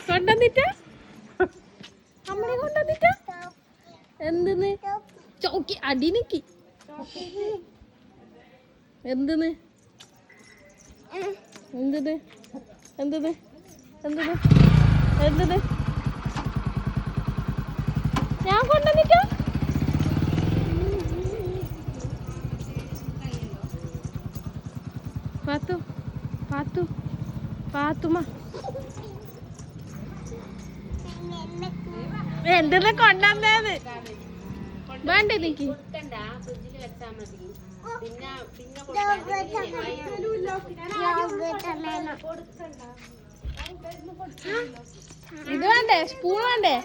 കൊണ്ടുവന്നിട്ട അമ്മനെ കൊണ്ടുവന്നിട്ട എന്തെന്ന് ചോക്കി അടിനിക്ക് എന്തെന്ന് എന്തെന്ന് എന്തെന്ന് എന്തെന്ന് എന്തെന്ന് ഞാൻ കൊണ്ടുവന്നിട്ട പാത്തു പാത്തു പാത്തുമ്മ എന്തെന്ന് കൊണ്ടുവന്നേന്ന് വേണ്ട നിക്ക് ഇത് വേണ്ടേ സ്പൂൺ വേണ്ടേ